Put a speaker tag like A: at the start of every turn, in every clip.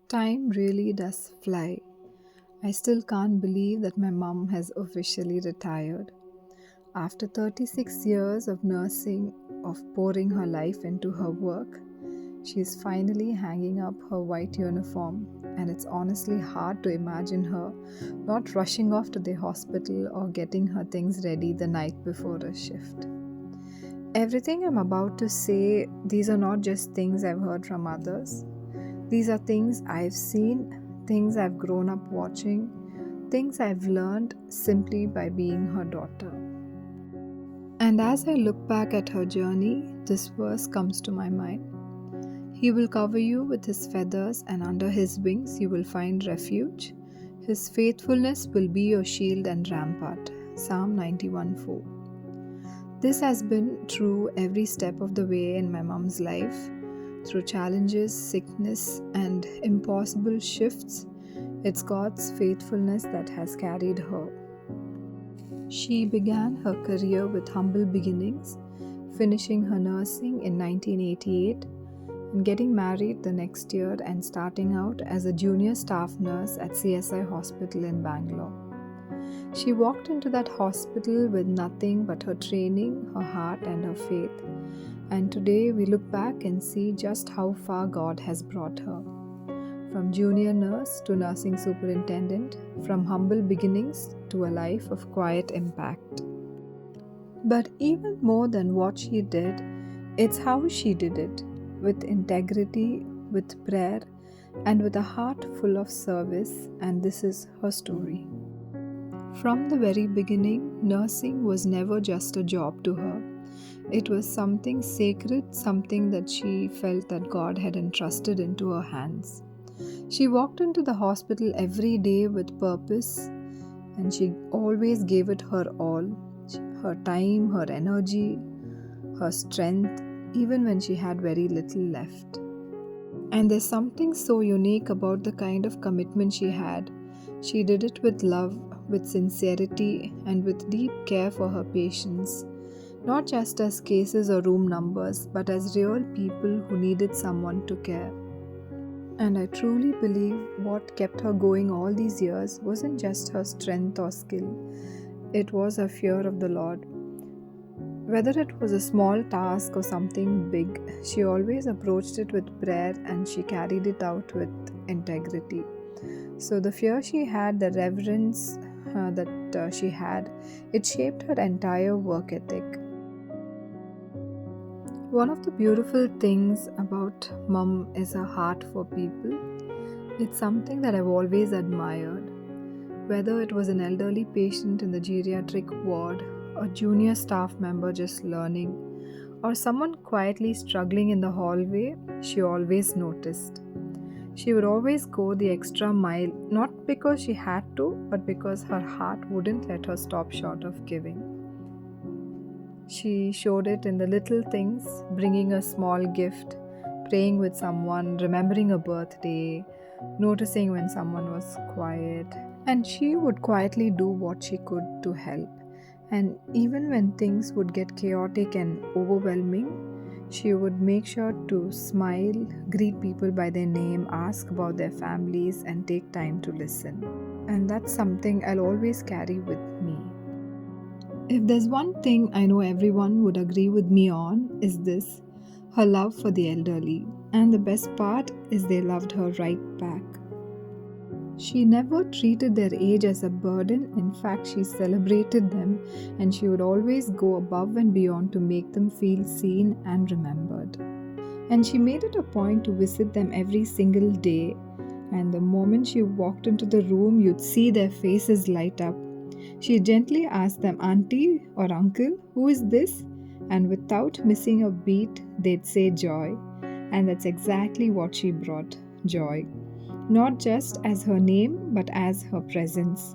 A: Time really does fly. I still can't believe that my mom has officially retired. After 36 years of nursing, of pouring her life into her work, she is finally hanging up her white uniform, and it's honestly hard to imagine her not rushing off to the hospital or getting her things ready the night before a shift. Everything I'm about to say, these are not just things I've heard from others. These are things I've seen, things I've grown up watching, things I've learned simply by being her daughter. And as I look back at her journey, this verse comes to my mind. He will cover you with his feathers, and under his wings you will find refuge. His faithfulness will be your shield and rampart. Psalm 91:4. This has been true every step of the way in my mom's life. Through challenges, sickness, and impossible shifts, it's God's faithfulness that has carried her. She began her career with humble beginnings, finishing her nursing in 1988 and getting married the next year and starting out as a junior staff nurse at CSI Hospital in Bangalore. She walked into that hospital with nothing but her training, her heart, and her faith. And today we look back and see just how far God has brought her. From junior nurse to nursing superintendent, from humble beginnings to a life of quiet impact. But even more than what she did, it's how she did it, with integrity, with prayer, and with a heart full of service, and this is her story. From the very beginning, nursing was never just a job to her. It was something sacred, something that she felt that God had entrusted into her hands. She walked into the hospital every day with purpose, and she always gave it her all, her time, her energy, her strength, even when she had very little left. And there's something so unique about the kind of commitment she had. She did it with love, with sincerity, and with deep care for her patients, not just as cases or room numbers, but as real people who needed someone to care. And I truly believe what kept her going all these years wasn't just her strength or skill, it was her fear of the Lord. Whether it was a small task or something big, she always approached it with prayer and she carried it out with integrity. So the fear she had, the reverence that she had, it shaped her entire work ethic. One of the beautiful things about Mum is her heart for people. It's something that I've always admired. Whether it was an elderly patient in the geriatric ward, a junior staff member just learning, or someone quietly struggling in the hallway, she always noticed. She would always go the extra mile, not because she had to, but because her heart wouldn't let her stop short of giving. She showed it in the little things, bringing a small gift, praying with someone, remembering a birthday, noticing when someone was quiet, and she would quietly do what she could to help. And even when things would get chaotic and overwhelming, she would make sure to smile, greet people by their name, ask about their families, and take time to listen. And that's something I'll always carry with me. If there's one thing I know everyone would agree with me on, is this: her love for the elderly. And the best part is they loved her right back. She never treated their age as a burden. In fact, she celebrated them, and she would always go above and beyond to make them feel seen and remembered. And she made it a point to visit them every single day. And the moment she walked into the room, you'd see their faces light up. She gently asked them, "Auntie or uncle, who is this?" And without missing a beat, they'd say joy. And that's exactly what she brought: joy. Not just as her name, but as her presence.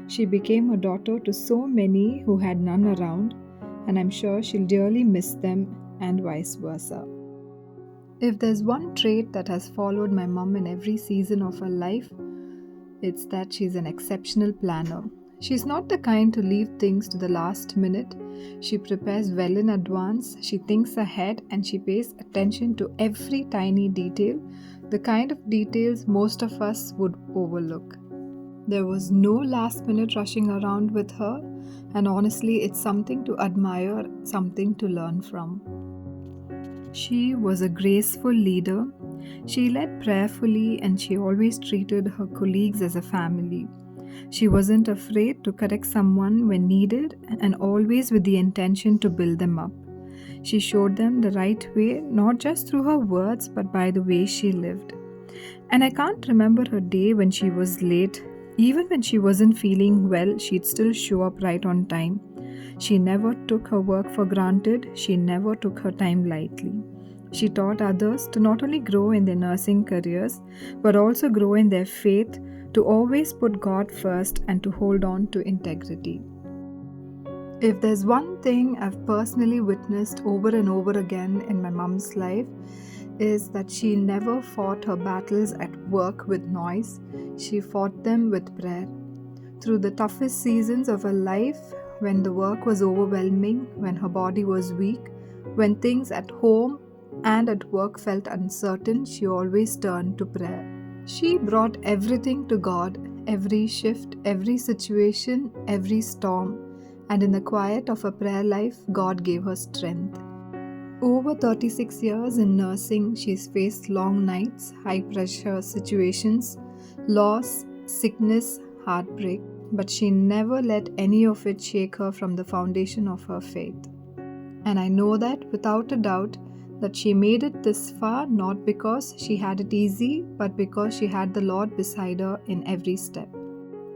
A: She became a daughter to so many who had none around, and I'm sure she'll dearly miss them, and vice versa. If there's one trait that has followed my mom in every season of her life, it's that she's an exceptional planner. She's not the kind to leave things to the last minute. She prepares well in advance, she thinks ahead, and she pays attention to every tiny detail the kind of details most of us would overlook. There was no last minute rushing around with her, and honestly, it's something to admire, something to learn from. She was a graceful leader. She led prayerfully and she always treated her colleagues as a family. She wasn't afraid to correct someone when needed and always with the intention to build them up. She showed them the right way, not just through her words, but by the way she lived. And I can't remember her day when she was late. Even when she wasn't feeling well, she'd still show up right on time. She never took her work for granted, she never took her time lightly. She taught others to not only grow in their nursing careers, but also grow in their faith, to always put God first and to hold on to integrity. If there's one thing I've personally witnessed over and over again in my mom's life, is that she never fought her battles at work with noise, she fought them with prayer. Through the toughest seasons of her life, when the work was overwhelming, when her body was weak, when things at home and at work felt uncertain, she always turned to prayer. She brought everything to God, every shift, every situation, every storm, and in the quiet of her prayer life, God gave her strength. Over 36 years in nursing, she's faced long nights, high pressure situations, loss, sickness, heartbreak, but she never let any of it shake her from the foundation of her faith. And I know that without a doubt that she made it this far not because she had it easy, but because she had the Lord beside her in every step.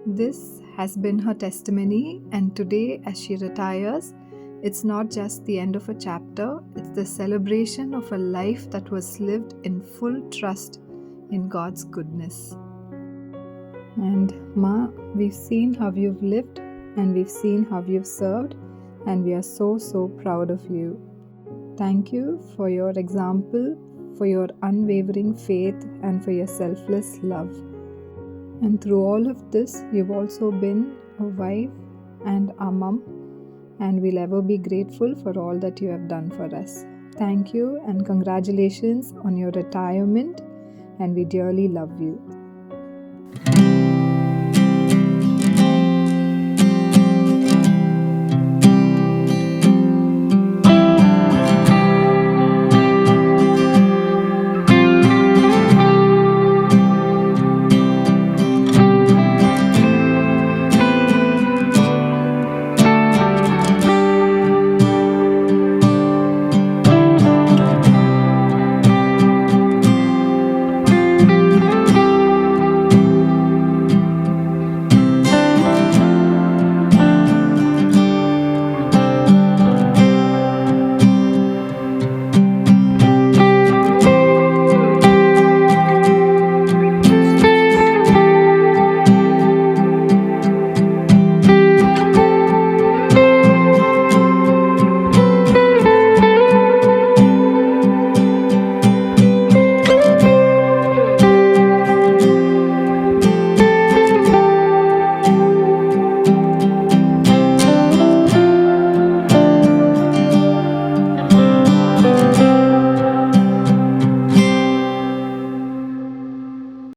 A: This has been her testimony, and today as she retires, it's not just the end of a chapter, it's the celebration of a life that was lived in full trust in God's goodness. And Ma, we've seen how you've lived and we've seen how you've served, and we are so proud of you. Thank you for your example, for your unwavering faith, and for your selfless love. And through all of this, you've also been a wife and a mom, and we'll ever be grateful for all that you have done for us. Thank you and congratulations on your retirement, and we dearly love you.